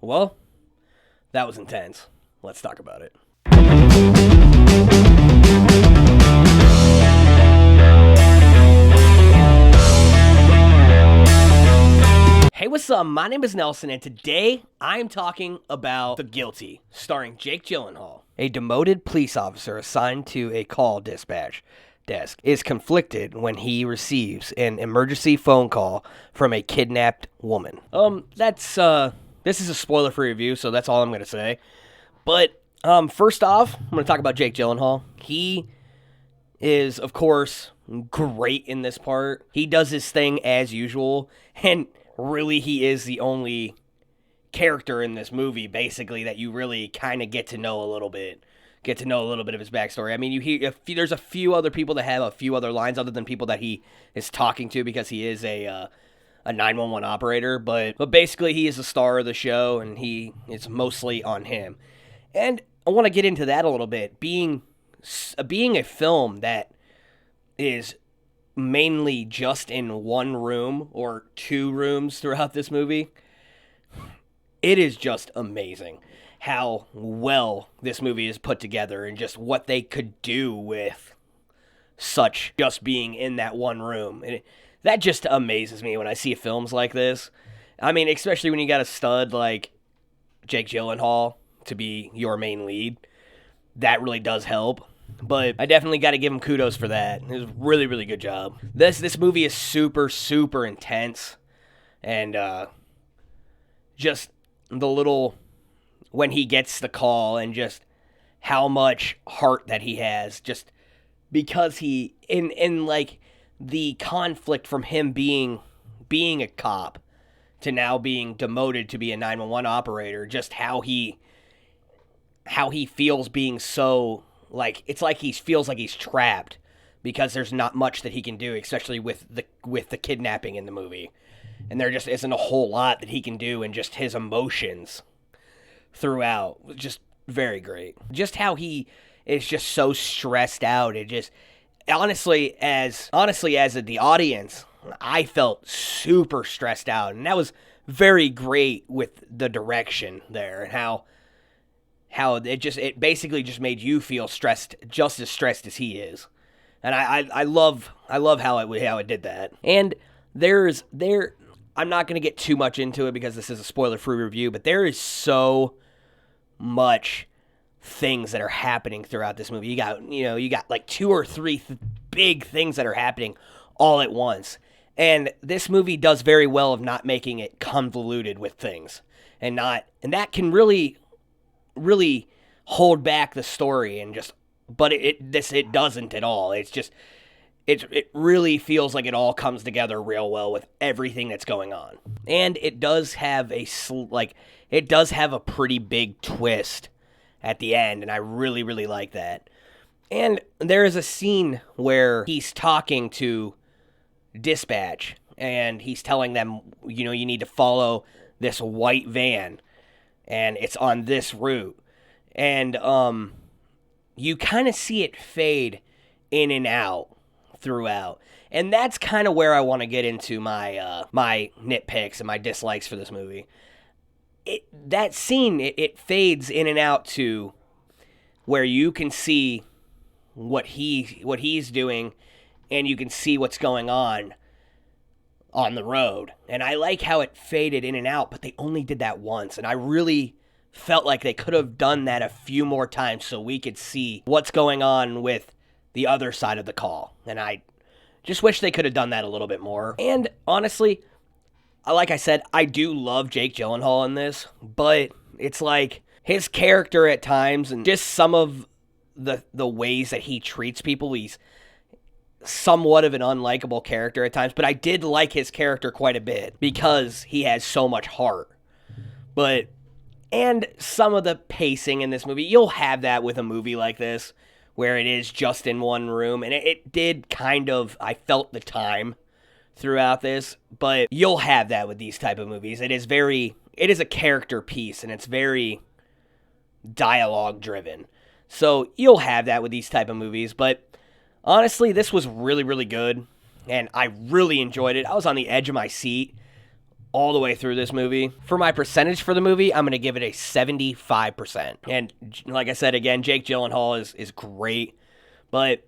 Well, that was intense. Let's talk about it. Hey, what's up? My name is Nelson, and today I'm talking about The Guilty, starring Jake Gyllenhaal. A demoted police officer assigned to a call dispatch desk is conflicted when he receives an emergency phone call from a kidnapped woman. This is a spoiler-free review, so that's all I'm going to say. But, first off, I'm going to talk about Jake Gyllenhaal. He is, of course, great in this part. He does his thing as usual, and really he is the only character in this movie, basically, that you really kind of get to know a little bit. Get to know a little bit of his backstory. I mean, there's a few other people that have a few other lines other than people that he is talking to because he is a 911 operator, but basically he is the star of the show, and it's mostly on him. And I want to get into that a little bit. Being a film that is mainly just in one room or two rooms throughout this movie, it is just amazing how well this movie is put together and just what they could do with such just being in that one room. And that just amazes me when I see films like this. I mean, especially when you got a stud like Jake Gyllenhaal to be your main lead. That really does help. But I definitely got to give him kudos for that. It was a really, really good job. This movie is super, super intense. And just the little, when he gets the call and just how much heart that he has. Just because he, in like, the conflict from him being a cop to now being demoted to be a 911 operator, just how he feels being so, like, it's like he feels like he's trapped because there's not much that he can do, especially with the kidnapping in the movie. And there just isn't a whole lot that he can do, and just his emotions throughout, just very great. Just how he is just so stressed out. It just, honestly, as the audience, I felt super stressed out, and that was very great with the direction there, and how it basically just made you feel stressed, just as stressed as he is. And I love how it did that. And I'm not going to get too much into it because this is a spoiler-free review, but there is so much things that are happening throughout this movie. You got like two or three big things that are happening all at once. And this movie does very well of not making it convoluted with things. And that can really hold back the story, but it doesn't at all. It's just, it really feels like it all comes together real well with everything that's going on. And it does have a pretty big twist at the end, and I really, really like that. And there is a scene where he's talking to dispatch, and he's telling them, you need to follow this white van, and it's on this route. And you kind of see it fade in and out throughout. And that's kind of where I want to get into my my nitpicks and my dislikes for this movie. That scene, it fades in and out to where you can see what he's doing, and you can see what's going on the road. And I like how it faded in and out, but they only did that once, and I really felt like they could have done that a few more times so we could see what's going on with the other side of the call. And I just wish they could have done that a little bit more. And honestly, like I said, I do love Jake Gyllenhaal in this, but it's like his character at times and just some of the ways that he treats people, he's somewhat of an unlikable character at times, but I did like his character quite a bit because he has so much heart. And some of the pacing in this movie, you'll have that with a movie like this, where it is just in one room, and it did kind of, I felt the time throughout this, but you'll have that with these type of movies. It is a character piece, and it's very dialogue driven. So you'll have that with these type of movies, but honestly, this was really, really good, and I really enjoyed it. I was on the edge of my seat all the way through this movie. For my percentage for the movie, I'm going to give it a 75%. And like I said, again, Jake Gyllenhaal is great. But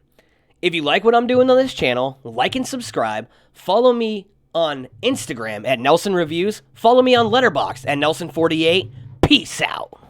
if you like what I'm doing on this channel, like and subscribe. Follow me on Instagram at NelsonReviews. Follow me on Letterboxd at Nelson48. Peace out.